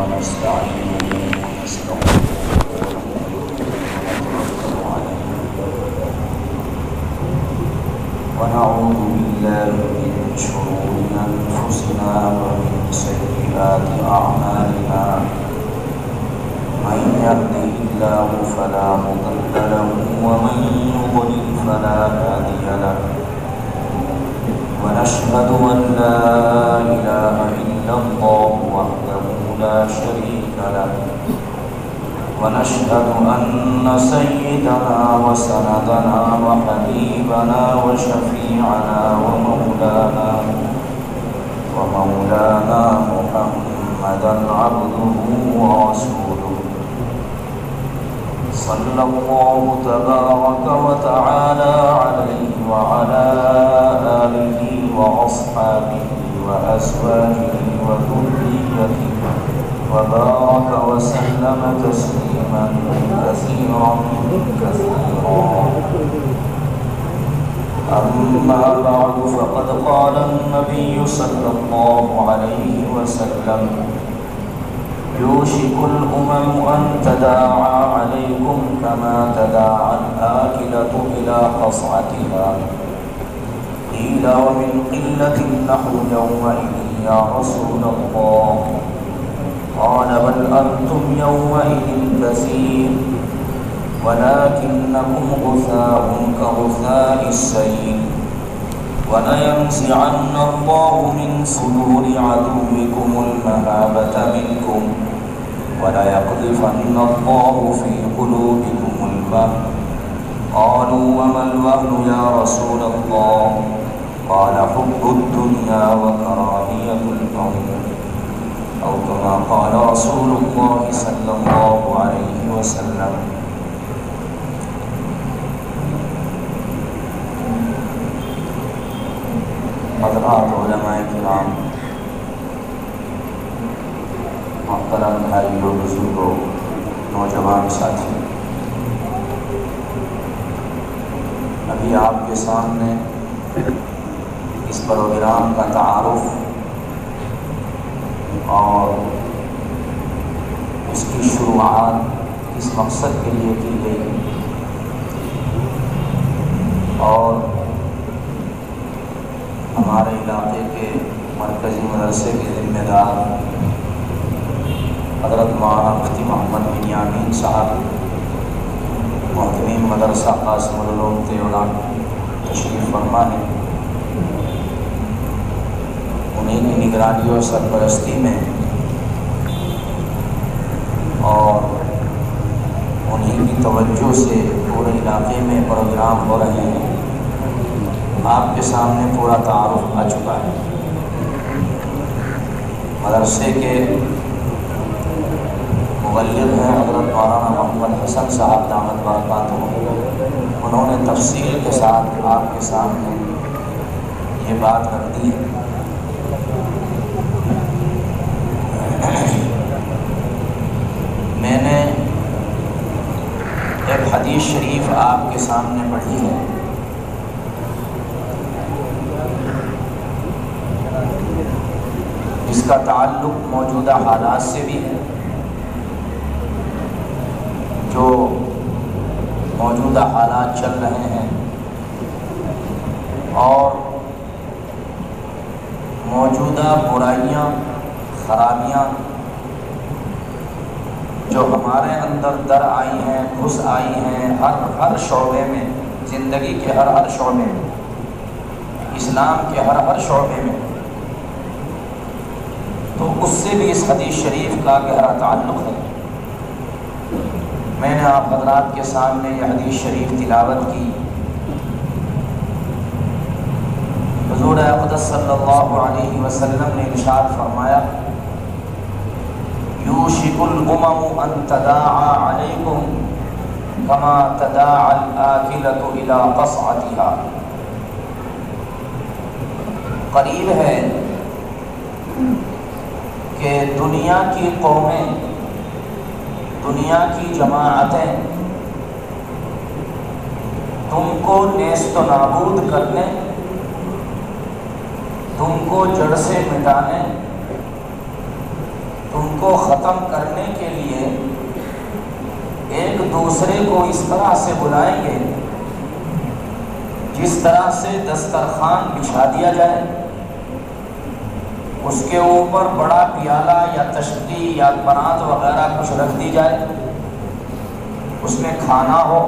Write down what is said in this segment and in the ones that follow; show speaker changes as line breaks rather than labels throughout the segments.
ونستعينه ونستغفره ونعوذ بالله من شرور أنفسنا ومن سيئات أعمالنا من يهده الله فلا مضل له ومن يضلل فلا هادي له ونشهد أن لا إله إلا الله وحده لا شريك له ونشهد أن سيدنا وسندنا وحبيبنا وشفيعنا ومولانا محمدا عبده ورسوله صلى الله تبارك وتعالى عليه وعلى آله وأصحابه وأزواجه وذريته وبارك وسلم تسليما كثيرا أما بعد فقد قال النبي صلى الله عليه وسلم يوشك الأمم أن تداعى عليكم كما تداعى الآكلة إلى قصعتها قيل ومن قلة نحن يومئذ يا رسول الله قال بل أنتم يومئذ كثير ولكنكم غثاء كغثاء السيل ولينزعن الله من صدور عدوكم المهابة منكم وليقذفن الله في قلوبكم الوهن قالوا وما الوهن يا رسول الله قال حب الدنيا وكراهية الموت أو كما قال رسول الله صلى الله عليه وسلم. حضرات علماء کرام، محترم بھائیوں، بزرگوں، نوجوان ساتھی، ابھی آپ کے سامنے اس پروگرام کا تعارف اور اس کی شروعات کس مقصد کے لیے کی گئی اور ہمارے علاقے کے مرکزی مدرسے کے ذمہ دار حضرت مولانا مفتی محمد بن یامین صاحب محتمیم مدرسہ قاسم العلوم تیولا تشریف فرما ہے، انہیں کی نگرانی اور سرپرستی میں اور انہیں کی توجہ سے پورے علاقے میں پروگرام ہو رہے ہیں۔ آپ کے سامنے پورا تعارف آ چکا ہے۔ مدرسے کے مبلغ ہیں حضرت مولانا محمد حسن صاحب دامت برکاتہ، انہوں نے تفصیل کے ساتھ آپ کے سامنے یہ بات رکھ دی ہے۔ میں نے ایک حدیث شریف آپ کے سامنے پڑھی ہے، جس کا تعلق موجودہ حالات سے بھی ہے، جو موجودہ حالات چل رہے ہیں اور موجودہ برائیاں، خرابیاں جو ہمارے اندر در آئی ہیں، گھس آئی ہیں، ہر شعبے میں، زندگی کے ہر شعبے میں، اسلام کے ہر شعبے میں، تو اس سے بھی اس حدیث شریف کا گہرا تعلق ہے۔ میں نے آپ حضرات کے سامنے یہ حدیث شریف تلاوت کی۔ حضور اقدس صلی اللہ علیہ وسلم نے ارشاد فرمایا یوشک الامم ان تداعى علیکم کما تداعى الآکلۃ الی قصعتها، قریب ہے کہ دنیا کی قومیں، دنیا کی جماعتیں تم کو نیست و نابود کرنے، تم کو جڑ سے مٹانے، تم کو ختم کرنے کے لیے ایک دوسرے کو اس طرح سے بلائیں گے جس طرح سے دسترخوان بچھا دیا جائے، اس کے اوپر بڑا پیالہ یا تشتی یا پرات وغیرہ کچھ رکھ دی جائے، اس میں کھانا ہو،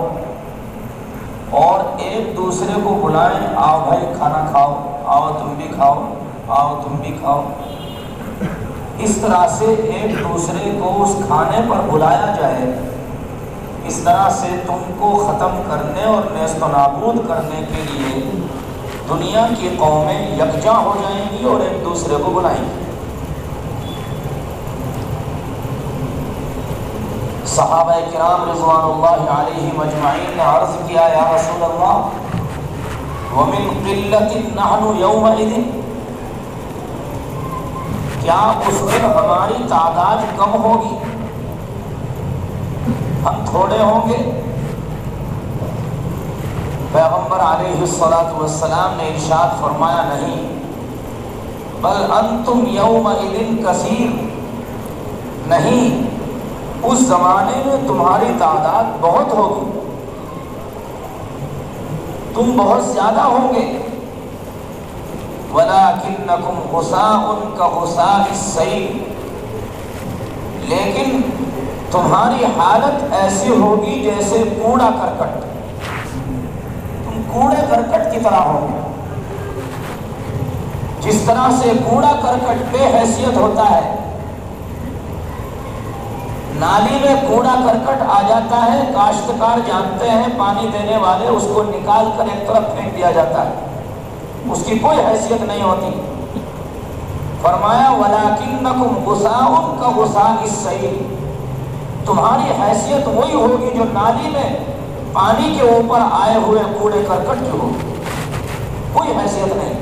اور ایک دوسرے کو بلائیں، آؤ بھائی کھانا کھاؤ، آؤ تم بھی کھاؤ، آؤ تم بھی کھاؤ۔ اس طرح سے ایک دوسرے کو اس کھانے پر بلایا جائے، اس طرح سے تم کو ختم کرنے اور نیست و نابود کرنے کے لیے دنیا کی قومیں یکجا ہو جائیں گی اور ایک دوسرے کو بلائیں گی۔ صحابہ کرام رضوان اللہ علیہم اجمعین نے عرض کیا، یا رسول اللہ وَمِن قِلَّةٍ نَحْنُ يَوْمَئِذٍ، کیا اس دن ہماری تعداد کم ہوگی، ہم تھوڑے ہوں گے؟ پیغمبر علیہ الصلاۃ والسلام نے ارشاد فرمایا، نہیں، بل انتم یومئذ کثیر، نہیں، اس زمانے میں تمہاری تعداد بہت ہوگی، تم بہت زیادہ ہوں گے، وَلَٰكِنَّكُمْ غُثَاءٌ كَغُثَاءِ السَّيْلِ، لیکن تمہاری حالت ایسی ہوگی جیسے کوڑا کرکٹ، تم کوڑے کرکٹ کی طرح ہوگے۔ جس طرح سے کوڑا کرکٹ بے حیثیت ہوتا ہے، نالی میں کوڑا کرکٹ آ جاتا ہے، کاشتکار جانتے ہیں، پانی دینے والے اس کو نکال کر ایک طرف پھینک دیا جاتا ہے، اس کی کوئی حیثیت نہیں ہوتی۔ فرمایا وَلَٰكِنَّكُمْ غُثَاءٌ كَغُثَاءِ السَّيْلِ، تمہاری حیثیت وہی ہوگی جو نالی میں پانی کے اوپر آئے ہوئے کوڑے کرکٹ کی ہوگی، کوئی حیثیت نہیں،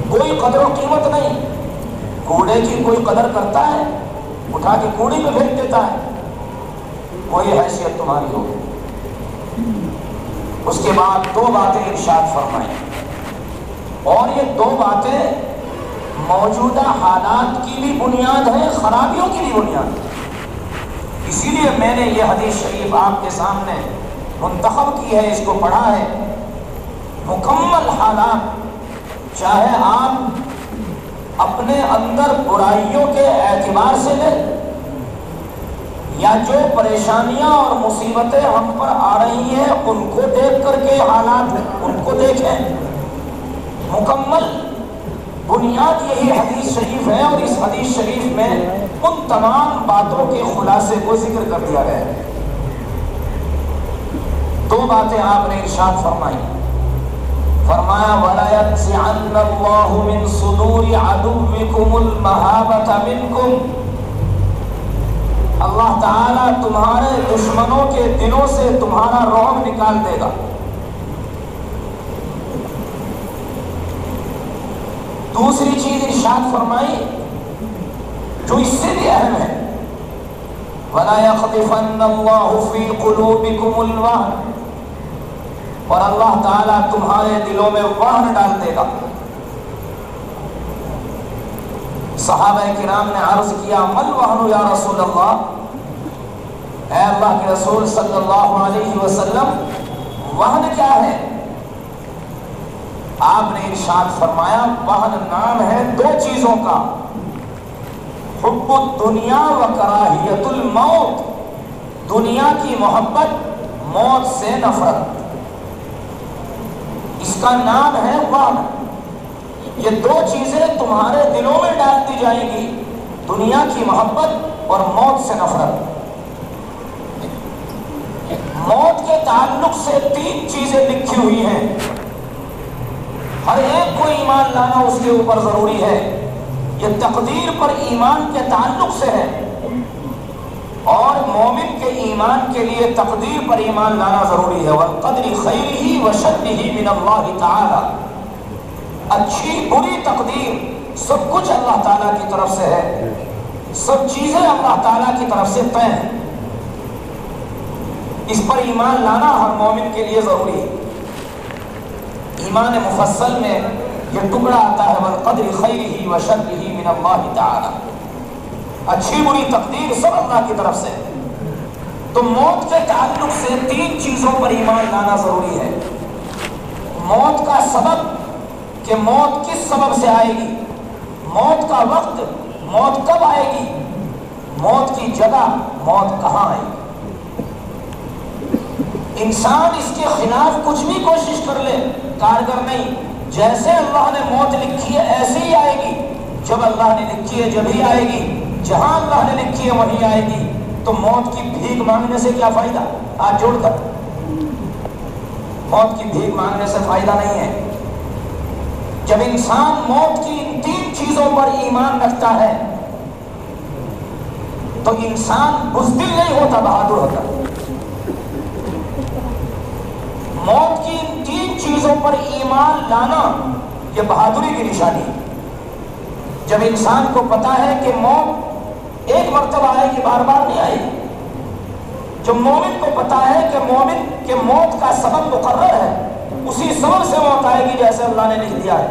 کوئی قدر و قیمت نہیں۔ کوڑے کی کوئی قدر کرتا ہے؟ اٹھا کے کوڑے میں پھینک دیتا ہے، کوئی حیثیت تمہاری ہوگی۔ اس کے بعد دو باتیں ارشاد فرمائیں، اور یہ دو باتیں موجودہ حالات کی بھی بنیاد ہے، خرابیوں کی بھی بنیاد ہے۔ اسی لیے میں نے یہ حدیث شریف آپ کے سامنے منتخب کی ہے، اس کو پڑھا ہے۔ مکمل حالات، چاہے آپ اپنے اندر برائیوں کے اعتبار سے لیں یا جو پریشانیاں اور مصیبتیں ہم پر آ رہی ہیں ان کو دیکھ کر کے حالات ان کو دیکھیں، مکمل بنیاد یہی حدیث شریف ہے، اور اس حدیث شریف میں ان تمام باتوں کے خلاصے کو ذکر کر دیا گیا ہے۔ دو باتیں آپ نے ارشاد فرمائی، فرمایا وَلَا يَنزِعَنَّ اللَّهُ مِن صُدُورِ عَدُوِّكُمُ الْمَهَابَةَ مِنكُمْ، اللہ تعالیٰ تمہارے دشمنوں کے دلوں سے تمہارا رعب نکال دے گا۔ دوسری چیز ارشاد فرمائی جو اس سے بھی اہم ہے، وَلَا يَخْطِفَنَّ اللَّهُ فِي قُلُوبِكُمُ الْوَهْنَ، اور اللہ تعالیٰ تمہارے دلوں میں وہن ڈال دے گا۔ صحابہ کرام نے عرض کیا مل وہن یا رسول اللہ، اے اللہ کے رسول صلی اللہ علیہ وسلم وہن کیا ہے؟ آپ نے ارشاد فرمایا وہن نام ہے دو چیزوں کا، حب الدنیا و کراہیت الموت، دنیا کی محبت، موت سے نفرت، اس کا نام ہے وہن۔ یہ دو چیزیں تمہارے دلوں میں ڈال دی جائیں گی، دنیا کی محبت اور موت سے نفرت۔ موت کے تعلق سے تین چیزیں لکھی ہوئی ہیں، ہر ایک کو ایمان لانا اس کے اوپر ضروری ہے۔ یہ تقدیر پر ایمان کے تعلق سے ہے، اور مومن کے ایمان کے لیے تقدیر پر ایمان لانا ضروری ہے۔ وَالْقَدْرِ خَيْرِهِ وَشَرِّهِ مِنَ اللَّهِ تَعَالَى، اچھی بری تقدیر سب کچھ اللہ تعالیٰ کی طرف سے ہے، سب چیزیں اللہ تعالیٰ کی طرف سے طے ہیں، اس پر ایمان لانا ہر مومن کے لیے ضروری ہے۔ ایمان مفصل میں یہ ٹکڑا آتا ہے وَالْقَدْرِ خَيْرِهِ وَشَرِّهِ مِنَ اللَّهِ تَعَالَى۔ اچھی بری تقدیر سب اللہ کی طرف سے. تو موت کے تعلق سے 3 چیزوں پر ایمان لانا ضروری ہے. موت کا سبب کہ موت کس سبب سے آئے گی، موت کا وقت، موت کب آئے گی، موت کی جگہ، موت کہاں آئے گی. انسان اس کے خلاف کچھ بھی کوشش کر لے کارگر نہیں. جیسے اللہ نے موت لکھی ہے ایسے ہی آئے گی. جب اللہ نے لکھی ہے جب ہی آئے گی، جہاں اللہ نے لکھی ہے وہیں آئے گی. تو موت کی بھیک مانگنے سے کیا فائدہ؟ آج جوڑ کر موت کی بھیک مانگنے سے فائدہ نہیں ہے. جب انسان موت کی ان 3 چیزوں پر ایمان رکھتا ہے تو انسان بزدل نہیں ہوتا، بہادر ہوتا. موت کی ان 3 چیزوں پر ایمان لانا یہ بہادری کی نشانی ہے. جب انسان کو پتا ہے کہ موت ایک مرتبہ آئے گی، بار بار نہیں آئے گی. جب مومن کو پتا ہے کہ مومن کے موت کا سبب مقرر ہے، اسی سبب سے موت آئے گی جیسے اللہ نے لکھ دیا ہے.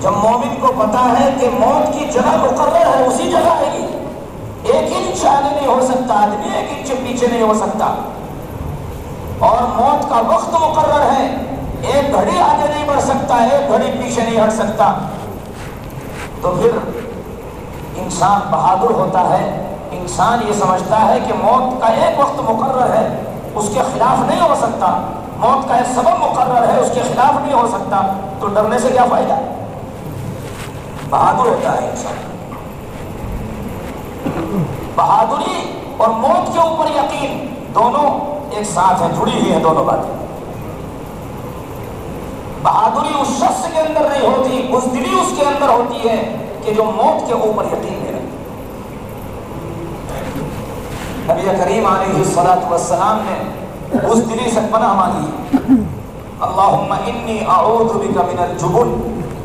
جب مومن کو پتا ہے کہ موت کی جگہ مقرر ہے، اسی جگہ آئے گی. 1 انچ آگے نہیں ہو سکتا آدمی، 1 انچ پیچھے نہیں ہو سکتا. اور موت کا وقت مقرر ہے، 1 گھڑی آگے نہیں بڑھ سکتا، 1 گھڑی پیچھے نہیں ہٹ سکتا. تو پھر انسان بہادر ہوتا ہے. انسان یہ سمجھتا ہے کہ موت کا ایک وقت مقرر ہے، اس کے خلاف نہیں ہو سکتا. موت کا ایک سبب مقرر ہے، اس کے خلاف نہیں ہو سکتا. تو ڈرنے سے کیا فائدہ؟ بہادر ہوتا ہے انسان. بہادری اور موت کے اوپر یقین دونوں ایک ساتھ ہیں، جڑی ہوئی ہیں دونوں باتیں. بہادری اس شخص کے اندر نہیں ہوتی، بزدلی اس کے اندر ہوتی ہے کہ جو موت کے اوپر یقین نہیں رکھتا. نبی کریم علیہ السلام نے بزدلی سے پناہ مانگی. اللہم انی اعوذ بک من الجبن،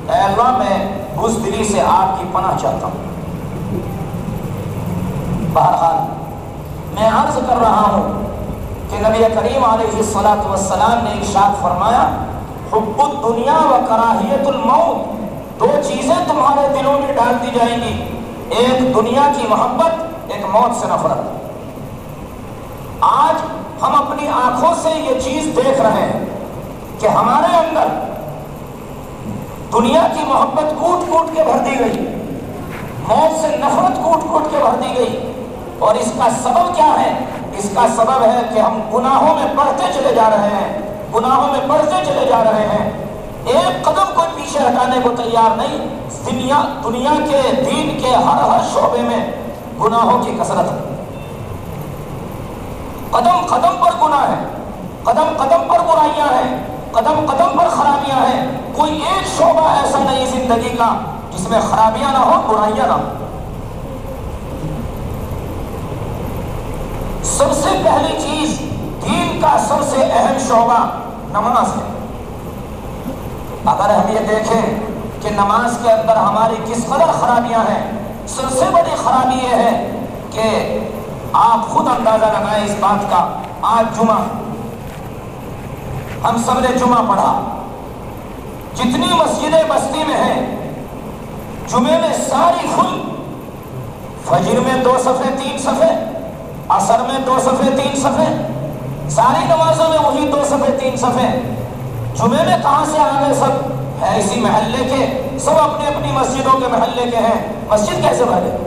اے اللہ میں بزدلی سے آپ کی پناہ چاہتا ہوں. بہرحال میں عرض کر رہا ہوں کہ نبی کریم علیہ السلام نے ارشاد فرمایا، حب الدنیا و کراہیت الموت. 2 چیزیں تمہارے دلوں میں ڈال دی جائیں گی، ایک دنیا کی محبت، ایک موت سے نفرت. آج ہم اپنی آنکھوں سے یہ چیز دیکھ رہے ہیں کہ ہمارے اندر دنیا کی محبت کوٹ کوٹ کے بھر دی گئی، موت سے نفرت کوٹ کوٹ کے بھر دی گئی. اور اس کا سبب کیا ہے؟ اس کا سبب ہے کہ ہم گناہوں میں بڑھتے چلے جا رہے ہیں، گناہوں میں بڑھتے چلے جا رہے ہیں. ایک قدم کوئی پیچھے ہٹانے کو تیار نہیں. دنیا کے دین کے ہر شعبے میں گناہوں کی کثرت ہے. قدم قدم پر گناہ ہے، قدم قدم پر برائیاں ہیں، قدم قدم پر خرابیاں ہیں. کوئی ایک شعبہ ایسا نہیں زندگی کا جس میں خرابیاں نہ ہو، برائیاں نہ ہو. سب سے پہلی چیز دین کا سب سے اہم شعبہ نماز ہے. اگر ہم یہ دیکھیں کہ نماز کے اندر ہماری کس قدر خرابیاں ہیں، سب سے بڑی خرابی یہ ہے کہ آپ خود اندازہ لگائیں اس بات کا. آج جمعہ، ہم سب نے جمعہ پڑھا، جتنی مسجدیں بستی میں ہیں جمعے میں ساری کھل. فجر میں 2 صفحے 3 صفحے، عصر میں 2 صفحے 3 صفحے، ساری نمازوں میں وہی 2 صفحے 3 صفحے. جمعے میں کہاں سے آ گئے؟ سب ہے اسی محلے کے، سب اپنی اپنی مسجدوں کے محلے کے ہیں. مسجد کیسے بھر گئی؟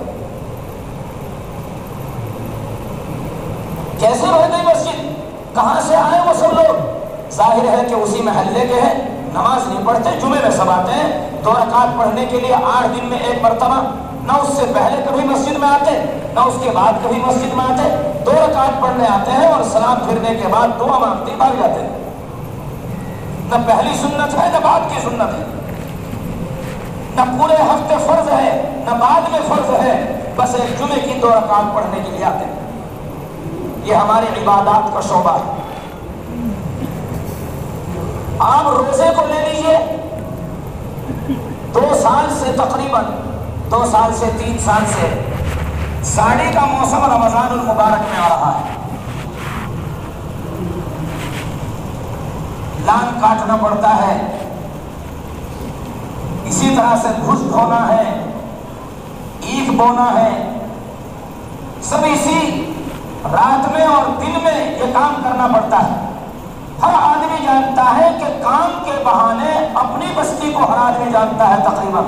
کیسے بھر گئی مسجد؟ کہاں سے آئے وہ سب لوگ؟ ظاہر ہے کہ اسی محلے کے ہیں. نماز نہیں پڑھتے، جمعے میں سب آتے ہیں 2 رکعت پڑھنے کے لیے 8 دن میں 1 مرتبہ. نہ اس سے پہلے کبھی مسجد میں آتے، نہ اس کے بعد کبھی مسجد میں آتے. 2 رکعت پڑھنے آتے ہیں اور سلام پھرنے کے بعد دعا مانگتے بھاگ جاتے ہیں. نہ پہلی سنت ہے نہ بعد کی سنت ہے، نہ پورے ہفتے فرض ہے نہ بعد میں فرض ہے، بس ایک جمعے کی 2 رکعت پڑھنے کے لیے آتے ہیں. یہ ہماری عبادات کا شعبہ ہے. آپ روزے کو لے لیجئے، 2 سال سے تقریباً 2 سال سے 3 سال سے ساڑی کا موسم رمضان المبارک میں آ رہا ہے. لان کاٹنا پڑتا ہے، اسی طرح سے گھس دھونا ہے، ایکھ بونا ہے، سب اسی رات میں اور دن میں یہ کام کرنا پڑتا ہے۔ ہر آدمی جانتا ہے کہ کام کے بہانے اپنی بستی کو ہر آدمی جانتا ہے تقریباً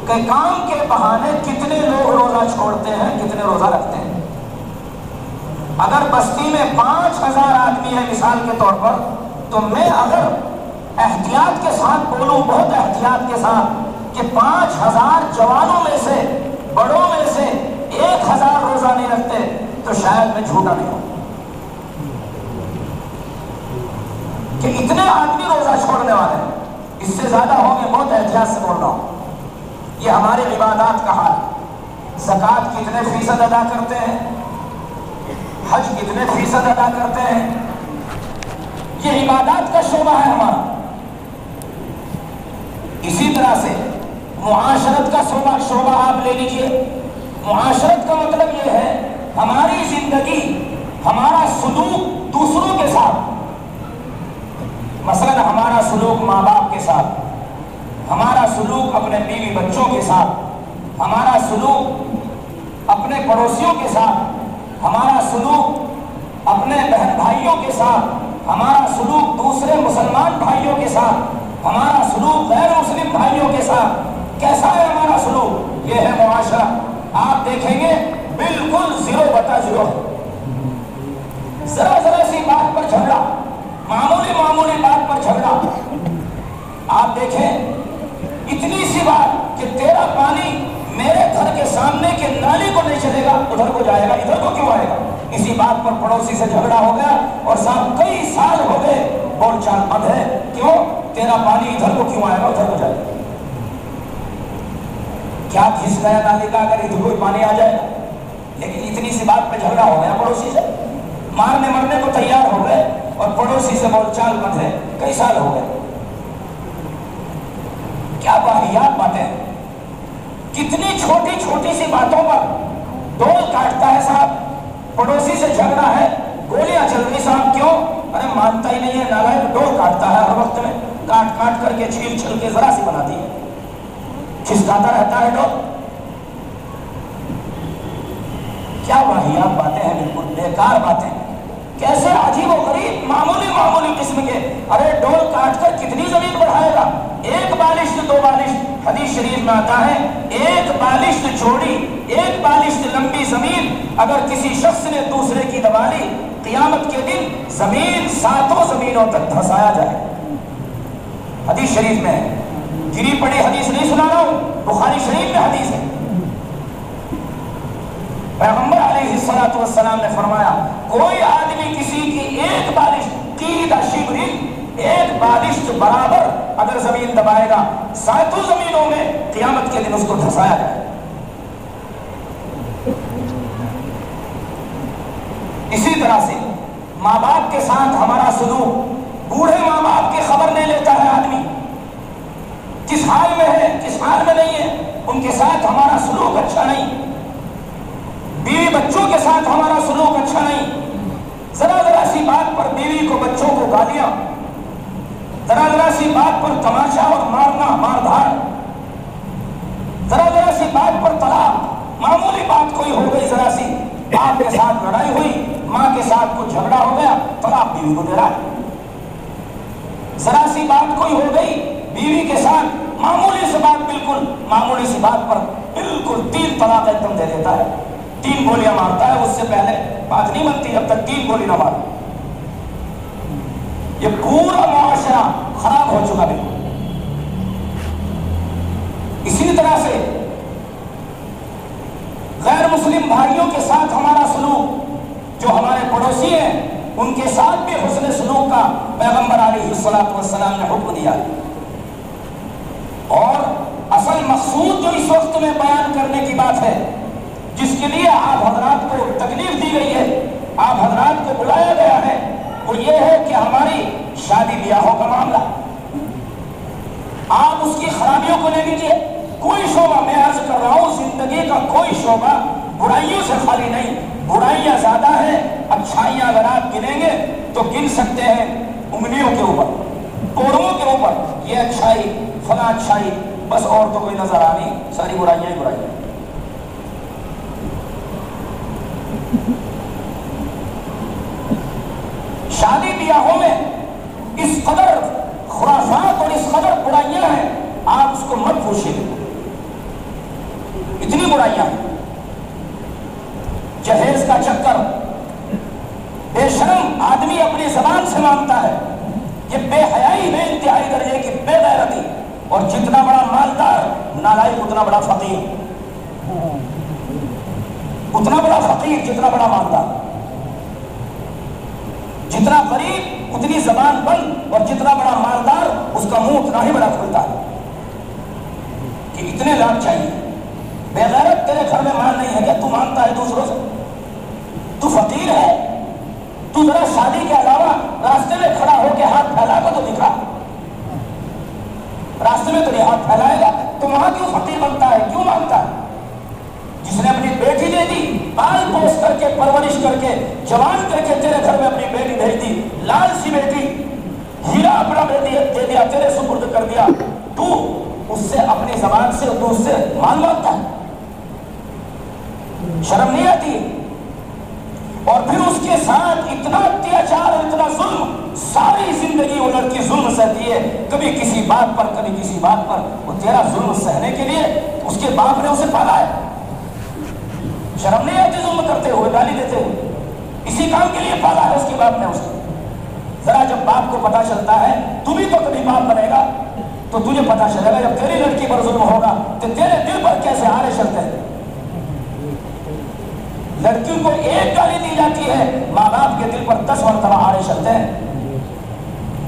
کہ کام کے بہانے کتنے لوگ روزہ چھوڑتے ہیں، کتنے روزہ رکھتے ہیں۔ اگر بستی میں 5000 آدمی ہے مثال کے طور پر، تو میں اگر احتیاط کے ساتھ بولوں، بہت احتیاط کے ساتھ، کہ 5000 جوانوں میں سے، بڑوں میں سے 1000 روزہ نہیں رکھتے تو شاید میں جھوٹا نہیں ہوں کہ اتنے آدمی روزہ چھوڑنے والے ہیں۔ اس سے زیادہ ہوں گے، بہت احتیاط سے بول رہا ہوں۔ یہ ہمارے عبادات کا حال ہے۔ زکوٰۃ کتنے فیصد ادا کرتے ہیں، حج کتنے فیصد ادا کرتے ہیں، یہ عبادات کا شعبہ ہے ہمارا۔ اسی طرح سے معاشرت کا شعبہ آپ لے لیجئے۔ معاشرت کا مطلب یہ ہے ہماری زندگی، ہمارا سلوک دوسروں کے ساتھ، مثلا ہمارا سلوک ماں باپ کے ساتھ، ہمارا سلوک اپنے بیوی بچوں کے ساتھ، ہمارا سلوک اپنے پڑوسیوں کے ساتھ، ہمارا سلوک اپنے بہن بھائیوں کے ساتھ، ہمارا سلوک دوسرے مسلمان بھائیوں کے ساتھ، ہمارا سلوک غیر مسلم بھائیوں کے ساتھ کیسا ہے ہمارا سلوک، یہ ہے معاشرہ۔ آپ دیکھیں گے بالکل 0/0، ذرا سی بات پر جھگڑا، معمولی بات پر جھگڑا۔ آپ دیکھیں اتنی سی بات کہ تیرا پانی میرے گھر کے سامنے کے نالی کو نہیں چلے گا، ادھر کو جائے گا، ادھر کو کیوں آئے گا؟ اسی بات پر پڑوسی سے جھگڑا ہو گیا اور صاحب کئی سال ہو گئے بول چال بند ہے، کیوں؟ تیرا پانی ادھر کو کیوں آئے گا، ادھر کو جائے گا۔ کیا گھس گیا نالی کا اگر ادھر کو پانی آ جائے گا؟ لیکن اتنی سی بات پہ جھگڑا ہو گیا پڑوسی سے، مارنے مرنے کو تیار ہو گئے اور پڑوسی سے بول چال بند ہے، کئی سال ہو گئے۔ کیا واہیات باتیں، کتنی چھوٹی سی باتوں پر ڈول کاٹتا ہے صاحب۔ پڑوسی سے جھگڑا ہے، گولیاں چل رہی صاحب، کیوں؟ ارے مانتا ہی نہیں ہے نالائق، ڈول کاٹتا ہے ہر وقت میں، کاٹ کر کے چھیل چھل کے ذرا سی بناتی ہے، کھسکاتا رہتا ہے ڈول۔ کیا واہیات باتیں ہیں، بالکل بیکار باتیں، کیسے عجیب و غریب معمولی قسم کے۔ ارے ڈول کاٹ کر کتنی زمین بڑھائے گا؟ 1 بالشت 2 بالشت، حدیث شریف میں آتا ہے 1 بالشت چوڑی، 1 بالشت لمبی زمین اگر کسی شخص نے دوسرے کی دبا لی، قیامت کے دن زمین 7 زمینوں تک دھسایا جائے۔ حدیث شریف میں ہے، گری پڑی حدیث نہیں سنا رہا ہوں، بخاری شریف میں حدیث ہے۔ پیغمبر علیہ السلام نے فرمایا کوئی آدمی کسی کی 1 بالشت قید شبر، 1 بالشت برابر اگر زمین دبائے گا، 7 زمینوں میں قیامت کے دن اس کو دھسایا جائے۔ اسی طرح سے ماں باپ کے ساتھ ہمارا سلوک، بوڑھے ماں باپ کی خبر نہیں لیتا ہے آدمی، کس حال میں ہے کس حال میں نہیں ہے، ان کے ساتھ ہمارا سلوک اچھا نہیں، بیوی بچوں کے ساتھ ہمارا سلوک اچھا نہیں، ذرا سی بات پر بیوی کو بچوں کو گالیاں، ذرا سی بات پر تماشا اور مارنا مار دھاڑ، ذرا سی بات پر طلاق، معمولی بات کوئی ہو گئی، ذرا سی باپ کے ساتھ لڑائی ہوئی، ماں کے ساتھ کچھ جھگڑا ہو گیا، طلاق بیوی کو دے رہا ہے۔ ذرا سی بات کوئی ہو گئی بیوی کے ساتھ، معمولی سی بات، بالکل معمولی سی بات پر بالکل 3 طلاق ایک دم دے دیتا ہے، 3 گولیاں مارتا ہے، اس سے پہلے بات نہیں بنتی جب تک 3 گولی نہ مارے۔ یہ پورا معاشرہ خراب ہو چکا بالکل۔ اسی طرح سے غیر مسلم بھائیوں کے ساتھ ہمارا سلوک، جو ہمارے پڑوسی ہیں ان کے ساتھ بھی حسن سلوک کا پیغمبر علیہ السلام نے حکم دیا۔ اور اصل مقصود جو اس وقت میں بیان کرنے کی بات ہے، جس کے لیے آپ حضرات کو تکلیف دی گئی ہے، آپ حضرات کو بلایا گیا ہے، وہ یہ ہے کہ ہماری شادی بیاہوں کا معاملہ، آپ اس کی خرابیوں کو لے لیجئے۔ کوئی شعبہ، میں عرض کر رہا ہوں، زندگی کا کوئی شعبہ برائیوں سے خالی نہیں، برائیاں زیادہ ہیں، اچھائیاں اگر آپ گنیں گے تو گن سکتے ہیں انگلیوں کے اوپر، پوروں کے اوپر، یہ اچھائی فلاں اچھائی، بس اور تو کوئی نظر آ نہیں، ساری برائیاں ہی برائیاں۔
اتنی برائیاں، جہیز کا چکر، بے شرم آدمی اپنی زبان سے مانگتا ہے، یہ بے حیائی بے انتہائی درجے کی بے غیرتی، اور جتنا بڑا مالدار نالائق اتنا بڑا فقیر، اتنا بڑا فقیر جتنا بڑا مالدار، جتنا غریب اتنی زبان بند، اور جتنا بڑا مالدار اس کا منہ اتنا ہی بڑا کھلتا ہے کہ اتنے لاکھ چاہیے۔ بے غیرت تیرے گھر میں مال نہیں ہے کیا؟ تو مانگتا ہے دوسروں سے؟ تو فقیر ہے؟ تو ذرا شادی کے علاوہ راستے میں کھڑا ہو کے ہاتھ پھیلا کو تو دکھا، راستے میں تو یہ ہاتھ پھیلائے گا تو وہاں کیوں فقیر بنتا ہے؟ کیوں مانگتا ہے؟ جس نے اپنی بیٹی دے دی، پال پوس کر کے پرورش کر کے جوان کر کے تیرے گھر میں اپنی بیٹی بھیج دی، لال سی بیٹی، ہیرا اپنا دے دیا، تیرے سپرد کر دیا، تو اس سے اپنی زبان سے تو اس سے مال مانگتا ہے؟ شرم نہیں آتی؟ اور پھر اس کے ساتھ اتنا اتیاچار، اتنا ظلم، ساری زندگی وہ لڑکی ظلم سہتی ہے، کبھی کسی بات پر کبھی کسی بات پر، وہ تیرا ظلم سہنے کے لیے اس کے باپ نے اسے پالا ہے۔ شرم نہیں آتی ظلم کرتے ہوئے، گالی دیتے ہوئے؟ اسی کام کے لیے پالا ہے اس کے باپ نے اسے۔ ذرا جب باپ کو پتا چلتا ہے، تو بھی تو کبھی باپ بنے گا تو تجھے پتا چلے گا، جب تیری لڑکی پر ظلم ہوگا تو تیرے دل پر کیسے آرے چلتے ہیں۔ لڑکیوں کو ایک گالی دی جاتی ہے، ماں باپ کے دل پر 10 مرتبہ آڑے چلتے ہیں۔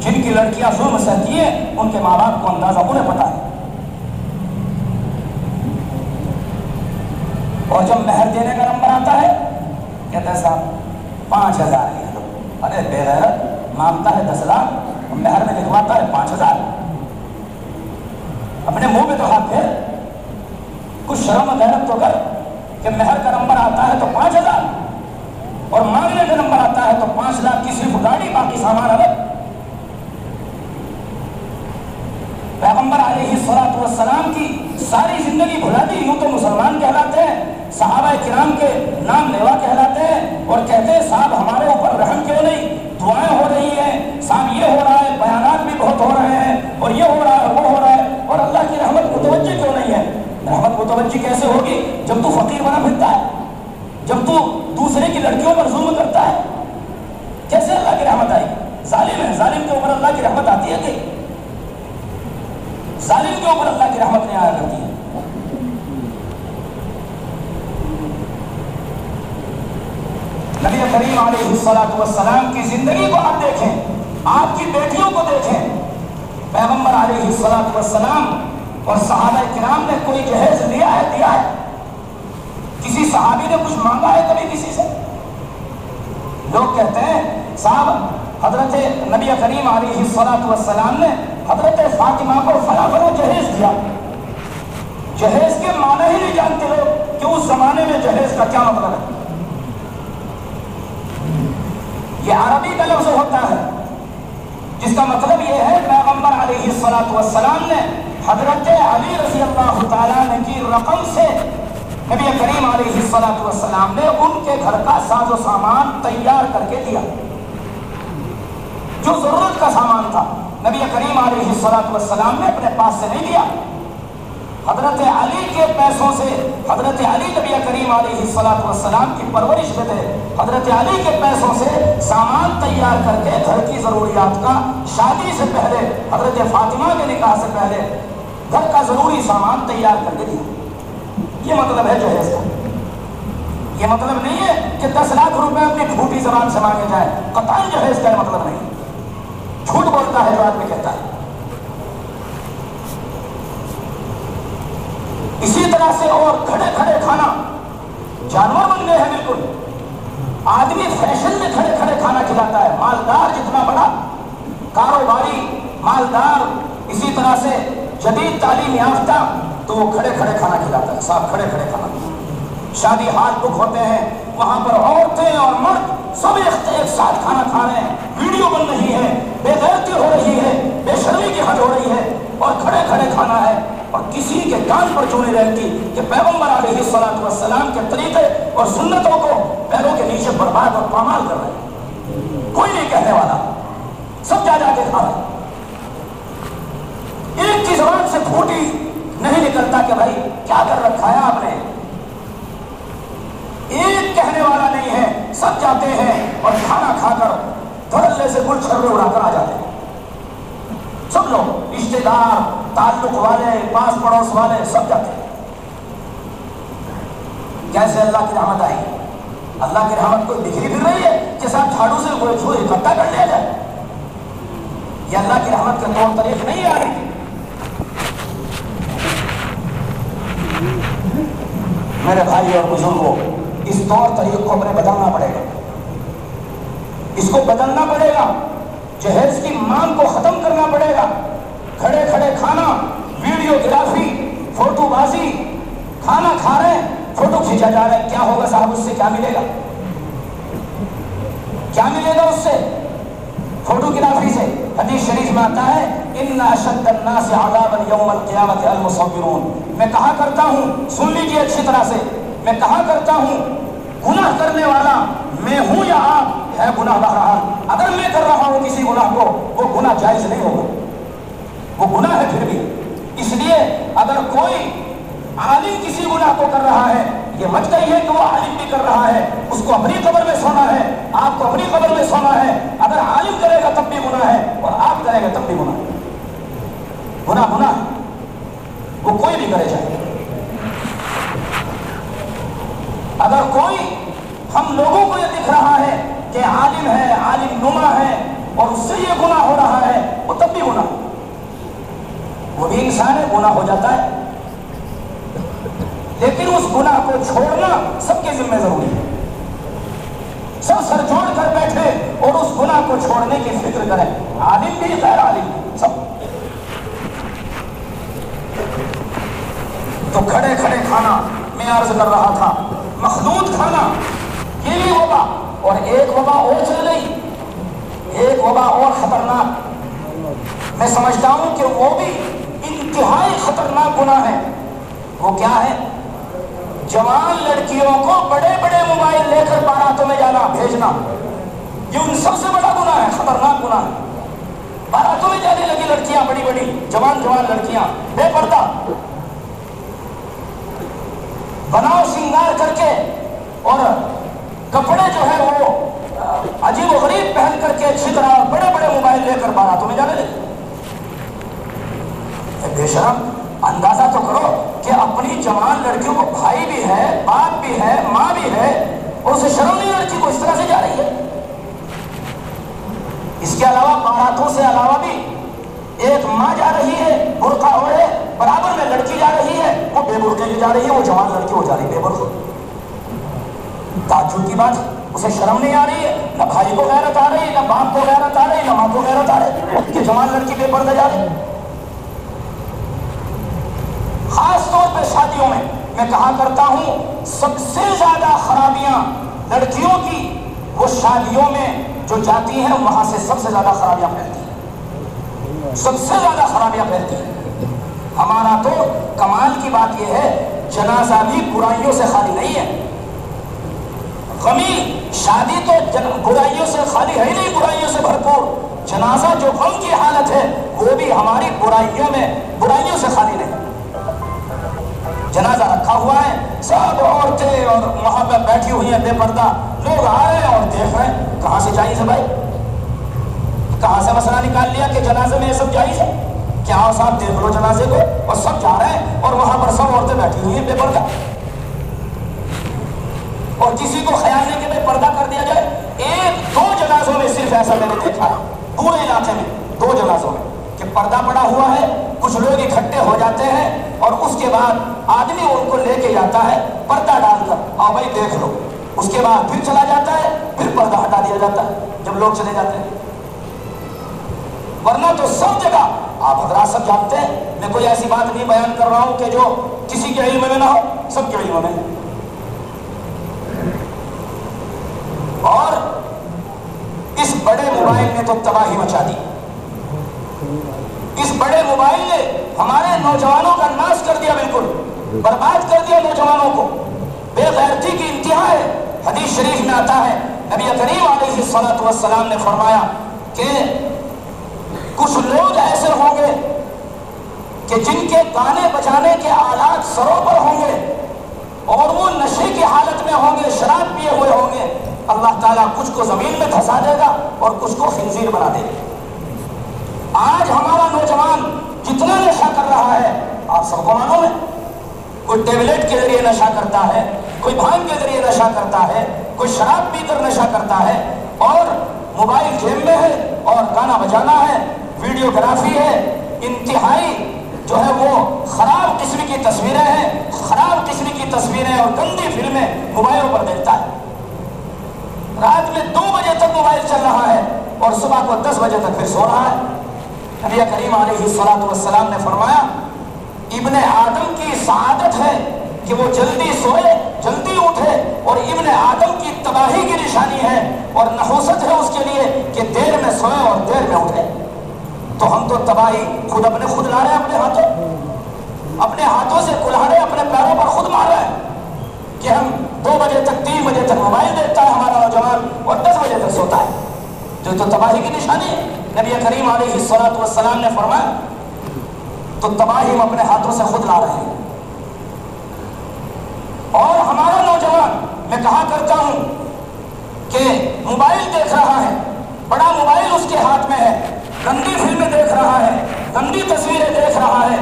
جن کی لڑکیاں ظلم سہتی ہیں ان کے ماں باپ کو اندازہ انہیں پتا ہے۔ اور جب مہر دینے کا نمبر آتا ہے کہتا ہے صاحب 5000 لے لو۔ ارے بے غیرت، مانگتا ہے 10 لاکھ، مہر میں لکھواتا ہے 5000۔ اپنے منہ پہ تو ہاتھ پھیر، کچھ شرم و غیرت تو کر کہ مہر کا نمبر آتا ہے تو 5000 اور مانگنے کا نمبر آتا ہے تو 5 لاکھ کی صرف گاڑی، باقی سامان الگ۔ پیغمبر علیہ الصلوۃ والسلام کی ساری زندگی بھلا دی، یوں تو مسلمان کہلاتے ہیں، صحابہ کرام کے نام لیوا کہلاتے ہیں، اور کہتے ہیں صاحب ہمارے اوپر رحم کیوں نہیں، دعائیں ہو رہی ہیں، صاحب یہ ہو رہا ہے، بیانات بھی بہت ہو رہے ہیں، اور یہ ہو رہا ہے وہ ہو رہا ہے، اور اللہ کی رحمت متوجہ کیوں نہیں ہے؟ رحمت متوجہ کیسے ہوگی جب تو فقیر بنا پھرتا ہے، جب تو دوسرے کی لڑکیوں پر ظلم کرتا ہے؟ کیسے اللہ کی رحمت آئے گی؟ ظالم ہے، ظالم کے اوپر اللہ کی رحمت آتی ہے کہ ظالم کے اوپر اللہ کی رحمت نہیں آیا کرتی ہے؟ نبی کریم علیہ الصلوۃ والسلام کی زندگی کو آپ دیکھیں، آپ کی بیٹیوں کو دیکھیں، پیغمبر علیہ الصلوۃ والسلام اور صحابہ کرام نے کوئی جہیز لیا ہے، دیا ہے؟ کسی صحابی نے کچھ مانگا ہے کبھی کسی سے؟ لوگ کہتے ہیں صاحب حضرت نبی کریم علیہ الصلوۃ والسلام نے حضرت فاطمہ کو فلاں فلاں جہیز دیا۔ جہیز کے معنی ہی نہیں جانتے لوگ کہ اس زمانے میں جہیز کا کیا مطلب ہے۔ یہ عربی کا لفظ ہوتا ہے جس کا مطلب یہ ہے پیغمبر علیہ الصلوۃ والسلام نے حضرت علی رضی اللہ تعالیٰ عنہ کی رقم سے نبی کریم علیہ الصلوۃ والسلام نے ان کے گھر کا ساز و سامان تیار کر کے دیا، جو ضرورت کا سامان تھا نبی کریم علیہ الصلوۃ والسلام نے اپنے پاس سے نہیں دیا، حضرت علی کے پیسوں سے، حضرت علی نبی کریم علیہ الصلوۃ والسلام کی پرورش میں تھے، حضرت علی کے پیسوں سے سامان تیار کر کے گھر کی ضروریات کا، شادی سے پہلے حضرت فاطمہ کے نکاح سے پہلے گھر کا ضروری سامان تیار کر کے دیا۔ یہ مطلب ہے جہیز کا۔ یہ مطلب نہیں ہے کہ 10 لاکھ روپے اپنی پھوٹی زبان سے مانگے جائیں، قطعاً جہیز کا مطلب نہیں، جھوٹ بولتا ہے جو آدمی کہتا ہے۔ اسی طرح سے اور کھڑے کھڑے کھانا، جانور بن گئے ہیں بالکل، آدمی فیشن میں کھڑے کھڑے کھانا کھلاتا ہے، مالدار جتنا بڑا کاروباری مالدار، اسی طرح سے جدید تعلیم یافتہ، تو وہ کھڑے کھڑے کھانا کھلاتا ہے، صاحب کھڑے کھڑے کھانا۔ شادی ہال بک ہوتے ہیں، وہاں پر عورتیں اور مرد سب ایک ساتھ کھانا کھا رہے ہیں، ویڈیو بن رہی ہے، بے غیرتی ہو رہی ہے، بے شرمی کی حد ہو رہی ہے، اور کھڑے کھڑے کھانا ہے، اور کسی کے کان پر چونی رہتی کہ پیغمبر علیہ الصلوۃ والسلام کے طریقے اور سنتوں کو پیروں کے نیچے برباد اور پامال کر رہے ہیں۔ کوئی نہیں کہنے والا، سب جا کے کھا رہے ہیں، ایک کی زبان سے پھوٹی نہیں نکل کرتا کہ بھائی کیا کر رکھا ہے آپ نے. ایک کہنے والا نہیں ہے، سب جاتے ہیں اور کھانا کھا کر دھڑلے سے گل چھرے اڑا کر آ جاتے ہیں. سب لوگ رشتے دار، تعلق والے، پاس پڑوس والے سب جاتے ہیں. کیسے اللہ کی رحمت آئی؟ اللہ کی رحمت کوئی بکھری پھر رہی ہے کہ صاحب جھاڑو سے کوئی چھو اکٹھا کر لیا جائے؟ یہ اللہ کی رحمت کے طور طریق نہیں آ رہی. میرے بھائی اور بزرگوں، اس طور طریق کو ہمیں بدلنا پڑے گا. اس کو بدلنا پڑے گا. جہیز کی مانگ کو ختم کرنا پڑے گا. کھڑے کھڑے کھانا، ویڈیو گرافی، فوٹو بازی، کھانا کھا رہے ہیں فوٹو کھینچا جا رہا ہے. کیا ہوگا صاحب؟ اس سے کیا ملے گا؟ کیا ملے گا اس سے؟ فوٹو گرافی سے. حدیث شریف میں آتا ہے ان اشد الناس عذابا یوم القیامت المصورون. میں کہا کرتا ہوں، سن لیجیے اچھی طرح سے، میں کہا کرتا ہوں گناہ کرنے والا میں ہوں یا آپ ہے گناہ بہرحال. اگر میں کر رہا ہوں کسی گناہ کو، وہ گناہ جائز نہیں ہوگا، وہ گناہ ہے پھر بھی. اس لیے اگر کوئی عالم کسی گناہ کو کر رہا ہے، یہ مت کہیے کہ وہ عالم بھی کر رہا ہے، اس کو اپنی قبر میں سونا ہے، آپ کو اپنی قبر میں سونا ہے. اگر عالم کرے گا تب بھی گناہ ہے اور آپ کریں گے تب بھی گناہ ہے. گناہ گناہ ہے، وہ کوئی بھی کرے جائے. اگر کوئی ہم لوگوں کو یہ دکھ رہا ہے کہ عالم ہے، عالم نما ہے اور اس سے یہ گناہ ہو رہا ہے، وہ تب بھی گناہ. وہ بھی انسان ہے، گناہ ہو جاتا ہے. لیکن اس گناہ کو چھوڑنا سب کے ذمہ ضروری ہے. سب سر جوڑ کر بیٹھے اور اس گناہ کو چھوڑنے کی فکر کریں. عالم بھی، غیر عالم بھی، سب. تو کھڑے کھڑے کھانا، میں عرض کر رہا تھا، مخلوط کھانا، یہ بھی وبا. اور ایک وبا اور چل گئی، ایک وبا اور خطرناک. میں سمجھتا ہوں کہ وہ بھی انتہائی خطرناک گناہ ہے. وہ کیا ہے؟ جوان لڑکیوں کو بڑے بڑے موبائل لے کر باراتوں میں جانا، بھیجنا. یہ ان سب سے بڑا گناہ ہے، خطرناک گناہ ہے. باراتوں میں جانے لگی لڑکیاں، بڑی بڑی جوان لڑکیاں بے پردہ، بناؤ سنگار کر کے اور کپڑے جو ہے وہ عجیب و غریب پہن کر کے اچھی طرح بڑے بڑے موبائل لے کر باراتوں میں جانے لگے. بے شرم، اندازہ تو کرو کہ اپنی جوان لڑکیوں کو بھائی بھی ہے، باپ بھی ہے، ماں بھی ہے، اور اسے شرم نہیں لڑکی کو اس طرح سے جا رہی ہے. اس کے علاوہ باراتوں سے علاوہ بھی ایک ماں جا رہی ہے برقع اوڑھے، برابر میں لڑکی جا رہی ہے، وہ بے برقعے کی جا رہی ہے، وہ جوان لڑکی ہو جا رہی ہے بے برقعے. تعجب کی بات، اسے شرم نہیں آ رہی ہے. نہ بھائی کو غیرت آ رہی، نہ باپ کو غیرت آ رہی، نہ ماں کو غیرت آ رہی کہ جوان لڑکی بے پردہ جا رہی. خاص طور پہ شادیوں میں کہا کرتا ہوں سب سے زیادہ خرابیاں لڑکیوں کی وہ شادیوں میں جو جاتی ہیں وہاں سے سب سے زیادہ خرابیاں پھیلتی ہیں، سب سے زیادہ خرابیاں پھیلتی ہیں. ہمارا تو کمال کی بات یہ ہے جنازہ بھی برائیوں سے خالی نہیں ہے. غمی شادی تو برائیوں سے خالی ہے ہی نہیں، برائیوں سے بھرپور. جنازہ جو غم کی حالت ہے وہ بھی ہماری برائیوں سے خالی نہیں. جنازہ رکھا ہوا ہے، سب عورتیں اور وہاں پہ بیٹھی ہوئی ہیں بے پردہ، لوگ آ رہے ہیں اور دیکھ رہے ہیں. کہاں سے جائز ہے بھائی؟ کہاں سے مسئلہ نکال لیا کہ جنازے میں یہ سب جائز ہے؟ کیا آؤ صاحب دیکھ لو جنازے کو، اور سب جا رہے ہیں اور وہاں پر سب عورتیں بیٹھی ہوئی ہیں بے پردہ. اور کسی کو خیال نہیں کہ بھائی پردہ کر دیا جائے. ایک دو جنازوں میں صرف ایسا میں نے دیکھا ہے پورے علاقے میں، 2 جنازوں میں کہ پردہ پڑا ہوا ہے، کچھ لوگ اکٹھے ہو جاتے ہیں اور اس کے بعد آدمی ان کو لے کے جاتا ہے پردہ ڈال کر، آؤ بھائی دیکھ لو. اس کے بعد پھر چلا جاتا ہے، پھر پردہ ہٹا دیا جاتا ہے جب لوگ چلے جاتے ہیں. ورنہ تو سب جگہ آپ حضرات سب جانتے ہیں، میں کوئی ایسی بات نہیں بیان کر رہا ہوں کہ جو کسی کے علم میں نہ ہو، سب کے علم میں. اور اس بڑے موبائل نے تو تباہی مچا دی. اس بڑے موبائل نے ہمارے نوجوانوں کا ناش کر دیا، بالکل برباد کر دیا نوجوانوں کو. بے غیرتی کی انتہا ہے. حدیث شریف میں آتا ہے نبی کریم علیہ الصلوۃ والسلام نے فرمایا کہ کچھ لوگ ایسے ہوں گے کہ جن کے گانے بجانے کے آلات سروں پر ہوں گے اور وہ نشے کی حالت میں ہوں گے، شراب پیے ہوئے ہوں گے، اللہ تعالیٰ کچھ کو زمین میں دھسا دے گا اور کچھ کو خنزیر بنا دے گا۔ آج ہمارا نوجوان جتنا نشہ کر رہا ہے آپ سب کو معلوم ہے، کوئی ٹیبلٹ کے ذریعے نشہ کرتا ہے، کوئی بھانگ کے ذریعے نشہ کرتا ہے، کوئی شراب پی کر نشہ کرتا ہے، اور موبائل جیب میں ہے اور گانا بجانا ہے، ویڈیوگرافی ہے، انتہائی جو ہے وہ خراب قسم کی تصویریں ہیں، خراب قسم کی تصویریں اور گندی فلمیں موبائلوں پر دیکھتا ہے۔ رات میں 2 بجے تک موبائل چل رہا ہے اور صبح کو 10 بجے تک پھر سو رہا ہے۔ نبی کریم علیہ السلام نے فرمایا ابن آدم کی سعادت ہے کہ وہ جلدی سوئے جلدی اٹھے، اور ابن آدم کی تباہی کی نشانی ہے اور نحوست ہے اس کے لیے کہ دیر میں سوئے اور دیر میں اٹھے۔ تو ہم تو تباہی خود اپنے خود لا رہے ہیں، اپنے ہاتھوں سے کلہاڑے اپنے پیروں پر خود مار رہے ہیں کہ ہم 2 بجے تک 3 بجے تک موبائل دیکھتا ہے ہمارا نوجوان اور 10 بجے تک سوتا ہے، تو تباہی کی نشانی ہے۔ نبی کریم علیہ السلام نے فرمایا تو تباہی ہم اپنے ہاتھوں سے خود لا رہے ہیں۔ اور ہمارا نوجوان، میں کہا کرتا ہوں کہ موبائل دیکھ رہا ہے، بڑا موبائل اس کے ہاتھ میں ہے، گندی فلمیں دیکھ رہا ہے، گندی تصویریں دیکھ رہا ہے،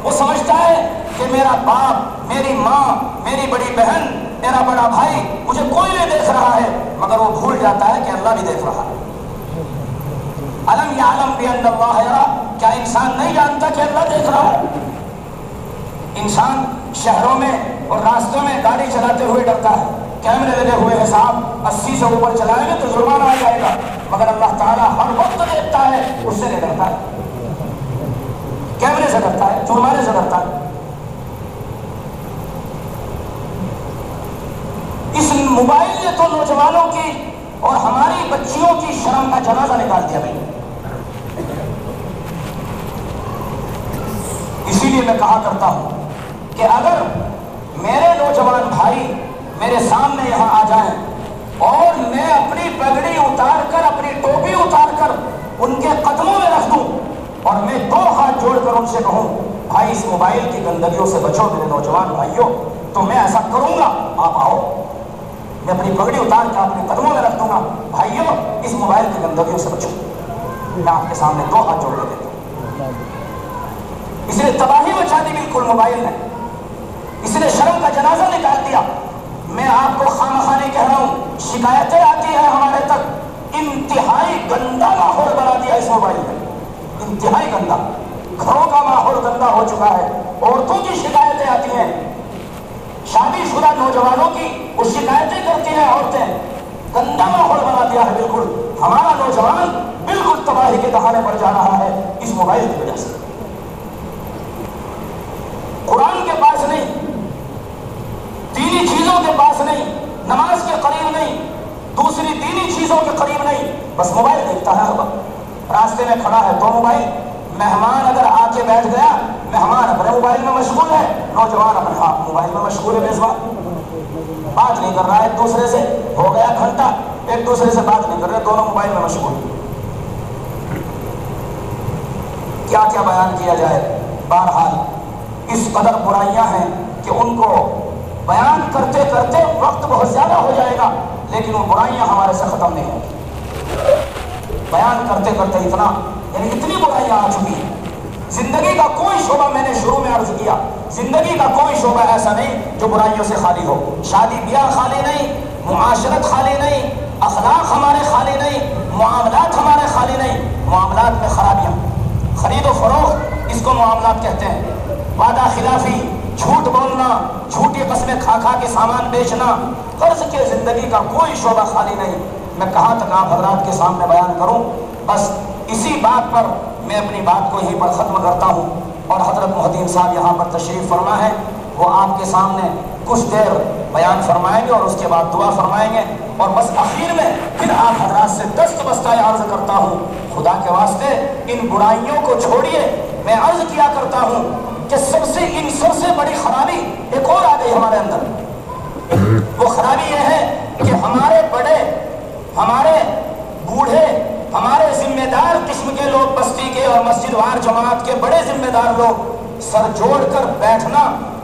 وہ سمجھتا ہے کہ میرا باپ، میری ماں، میری بڑی بہن، میرا بڑا بھائی مجھے کوئی نہیں دیکھ رہا ہے، مگر وہ بھول جاتا ہے کہ اللہ بھی دیکھ رہا ہے۔ الم یعلم بان اللہ یرا، کیا انسان نہیں جانتا کہ اللہ دیکھ رہا ہے؟ انسان شہروں میں اور راستوں میں گاڑی چلاتے ہوئے ڈرتا ہے، کیمرے لگے ہوئے ہیں صاحب، 80 سے اوپر چلائیں گے تو جرمانہ آ جائے گا، مگر اللہ تعالیٰ ہر وقت دیکھتا ہے، اس سے نہیں ڈرتا ہے، کیمرے سے ڈرتا ہے، جرمانے سے ڈرتا ہے۔ اس موبائل نے تو نوجوانوں کی اور ہماری بچیوں کی شرم کا جنازہ نکال دیا بھائی۔ اسی لیے میں کہا کرتا ہوں کہ اگر میرے نوجوان بھائی میرے سامنے یہاں آ جائیں اور میں اپنی پگڑی اتار کر، اپنی ٹوپی اتار کر ان کے قدموں میں رکھ دوں اور میں 2 ہاتھ جوڑ کر ان سے کہوں بھائی اس موبائل کی گندگیوں سے بچو میرے نوجوان بھائیوں، تو میں ایسا کروں گا، آپ آؤ، میں اپنی پگڑی اتار کر اپنے قدموں میں رکھ دوں گا، بھائیوں اس موبائل کی گندگیوں سے بچو، میں آپ کے سامنے 2 ہاتھ جوڑ کے دیتا ہوں۔ اس نے تباہی مچا دی بالکل موبائل نے، اس نے شرم کا جنازہ نکال دیا۔ میں آپ کو خامخواہ نہیں کہہ رہا ہوں، شکایتیں آتی ہیں ہمارے تک، انتہائی گندا ماحول بنا دیا اس موبائل نے، انتہائی گندا، گھروں کا ماحول گندا ہو چکا ہے، عورتوں کی شکایتیں آتی ہیں، شادی شدہ نوجوانوں کی وہ شکایتیں کرتی ہیں عورتیں، گندا ماحول بنا دیا ہے بالکل۔ ہمارا نوجوان بالکل تباہی کے دہانے پر جا رہا ہے اس موبائل کی وجہ سے۔ قرآن کے پاس نہیں، دینی چیزوں کے پاس نہیں، نماز کے قریب نہیں، دوسری دینی چیزوں کے قریب نہیں، بس موبائل دیکھتا ہے ہر وقت۔ راستے میں کھڑا ہے تو موبائل، مہمان اگر آ کے بیٹھ گیا، مہمان اپنے موبائل میں مشغول ہے، نوجوان اپنے موبائل میں مشغول ہے، میزبان بات نہیں کر رہا ہے ایک دوسرے سے، ہو گیا گھنٹہ ایک دوسرے سے بات نہیں کر رہے، دونوں موبائل میں مشغول۔ کیا کیا بیان کیا جائے، بہرحال اس قدر برائیاں ہیں کہ ان کو بیان کرتے کرتے وقت بہت زیادہ ہو جائے گا، لیکن وہ برائیاں ہمارے سے ختم نہیں ہوں۔ بیان کرتے کرتے اتنا، یعنی اتنی برائیاں آ چکی ہیں۔ زندگی کا کوئی شعبہ، میں نے شروع میں عرض کیا، زندگی کا کوئی شعبہ ایسا نہیں جو برائیوں سے خالی ہو۔ شادی بیاہ خالی نہیں، معاشرت خالی نہیں، اخلاق ہمارے خالی نہیں، معاملات ہمارے خالی نہیں، معاملات میں خرابیاں، خرید و فروخت اس کو معاملات کہتے ہیں، وعدہ خلافی، جھوٹ بولنا، جھوٹی قسمیں کھا کھا کے سامان بیچنا، قرض کے زندگی کا کوئی شعبہ خالی نہیں۔ میں کہاں تک آپ حضرات کے سامنے بیان کروں، بس اسی بات پر میں اپنی بات کو یہیں پر ختم کرتا ہوں، اور حضرت محدث صاحب یہاں پر تشریف فرما ہے، وہ آپ کے سامنے کچھ دیر بیان فرمائیں گے اور اس کے بعد دعا فرمائیں گے، اور بس اخیر میں پھر آپ حضرات سے دست بستہ عرض کرتا ہوں، خدا کے واسطے ان برائیوں کو چھوڑیے۔ میں عرض کیا کرتا ہوں کہ ان سب سے بڑی خرابی ایک اور آ گئی ہمارے اندر، وہ خرابی یہ ہے کہ ہمارے بڑے، ہمارے بوڑھے، ہمارے ذمہ دار قسم کے لوگ، بستی کے اور مسجد وار جماعت کے بڑے ذمہ دار لوگ سر جوڑ کر بیٹھنا،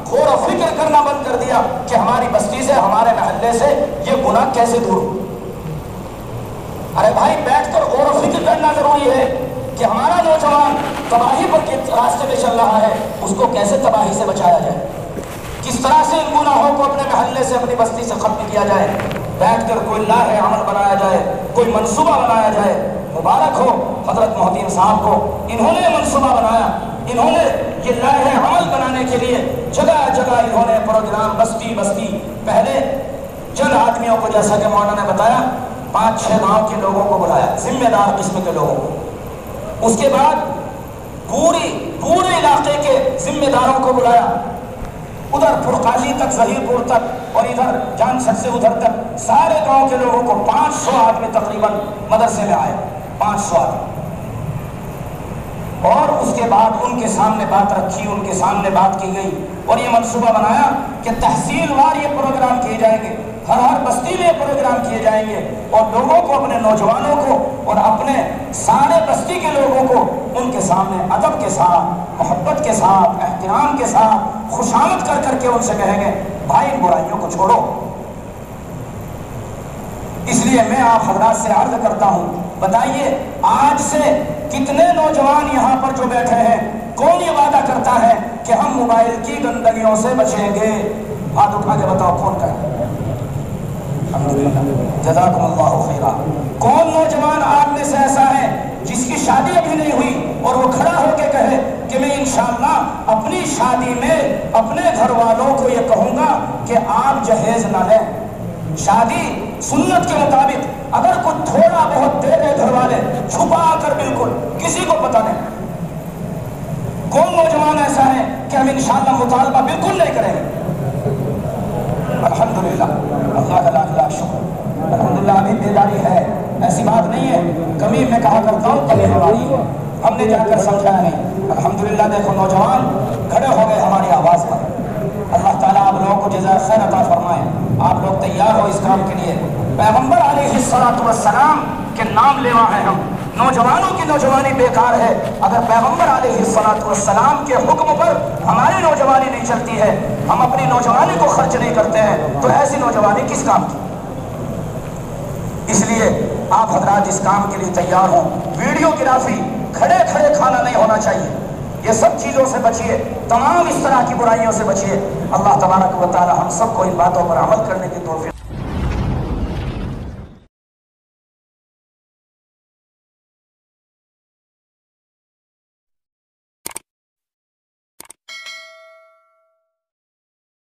غور و فکر کرنا بند کر دیا کہ ہماری بستی سے، ہمارے محلے سے یہ گناہ کیسے دور ہو۔ ارے بھائی بیٹھ کر غور و فکر کرنا ضروری ہے کہ ہمارا نوجوان تباہی پر کس راستے پہ چل رہا ہے، اس کو کیسے تباہی سے بچایا جائے، کس طرح سے ان گناہوں کو اپنے محلے سے، اپنی بستی سے ختم کیا جائے۔ بیٹھ کر کوئی لاہ عمل بنایا جائے، کوئی منصوبہ بنایا جائے۔ مبارک ہو حضرت محدث صاحب کو، انہوں نے منصوبہ بنایا، انہوں نے یہ لاہ عمل بنانے کے لیے جگہ جگہ انہوں نے پروگرام، بستی بستی، پہلے چند آدمیوں کو، جیسا کہ مولانا نے بتایا، 5-6 گاؤں کے لوگوں کو بلایا، ذمہ دار قسم کے لوگوں کو۔ اس کے بعد پورے علاقے کے ذمہ داروں کو بلایا، ادھر پرقاضی تک، ظہیر پور تک، اور ادھر جان سک سے ادھر تک، سارے گاؤں کے لوگوں کو 500 آدمی تقریباً مدرسے میں آئے، 500 آدمی۔ اور اس کے بعد ان کے سامنے بات رکھی، ان کے سامنے بات کی گئی، اور یہ منصوبہ بنایا کہ تحصیل وار یہ پروگرام کیے جائیں گے، ہر بستی میں پروگرام کیے جائیں گے، اور لوگوں کو، اپنے نوجوانوں کو اور اپنے سارے بستی کے لوگوں کو ان کے سامنے ادب کے ساتھ، محبت کے ساتھ، احترام کے ساتھ خوشامد کر کر کے ان سے کہیں گے بھائی ان برائیوں کو چھوڑو۔ اس لیے میں آپ حضرات سے عرض کرتا ہوں، بتائیے آج سے کتنے نوجوان یہاں پر جو بیٹھے ہیں، کون یہ وعدہ کرتا ہے کہ ہم موبائل کی گندگیوں سے بچیں گے؟ ہاتھ اٹھا کے بتاؤ کون کہے؟ جزاکم اللہ خیرا۔ کون نوجوان آپ میں سے ایسا ہے جس کی شادی ابھی نہیں ہوئی اور وہ کھڑا ہو کے کہے کہ میں انشاءاللہ اپنی شادی میں اپنے گھر والوں کو یہ کہوں گا کہ آپ جہیز نہ لیں؟ شادی سنت کے مطابق اگر کچھ تھوڑا بہت دے دے گھر والے، چھپا کر، بالکل کسی کو پتہ نہیں۔ کون نوجوان ایسا ہے کہ ہم انشاءاللہ مطالبہ بالکل نہیں کریں گے؟ الحمدللہ، اللہ کا لاکھ لاکھ شکر، الحمدللہ ابھی بیداری ہے، ایسی بات نہیں ہے، کمی میں کہا کرتا ہوں، کمی ہماری ہے، ہم نے جا کر سمجھایا نہیں۔ الحمدللہ دیکھو نوجوان کھڑے ہو گئے ہماری آواز پر۔ اللہ تعالیٰ آپ لوگوں کو جزائے خیر عطا فرمائے، آپ لوگ تیار ہو اس کام کے لیے۔ پیغمبر علیہ السلام کے نام لیوا ہیں ہم، نوجوانوں کی نوجوانی بیکار ہے اگر پیغمبر علیہ السلام کے حکم پر ہماری نوجوانی نہیں چلتی ہے، ہم اپنی نوجوانی کو خرچ نہیں کرتے ہیں، تو ایسی نوجوانی کس کام کی؟ اس لیے آپ حضرات اس کام کے لیے تیار ہوں۔ ویڈیو گرافی، کھڑے کھڑے کھانا نہیں ہونا چاہیے، یہ سب چیزوں سے بچیے، تمام اس طرح کی برائیوں سے بچیے۔ اللہ تبارک و تعالی ہم سب کو ان باتوں پر عمل کرنے کی توفیق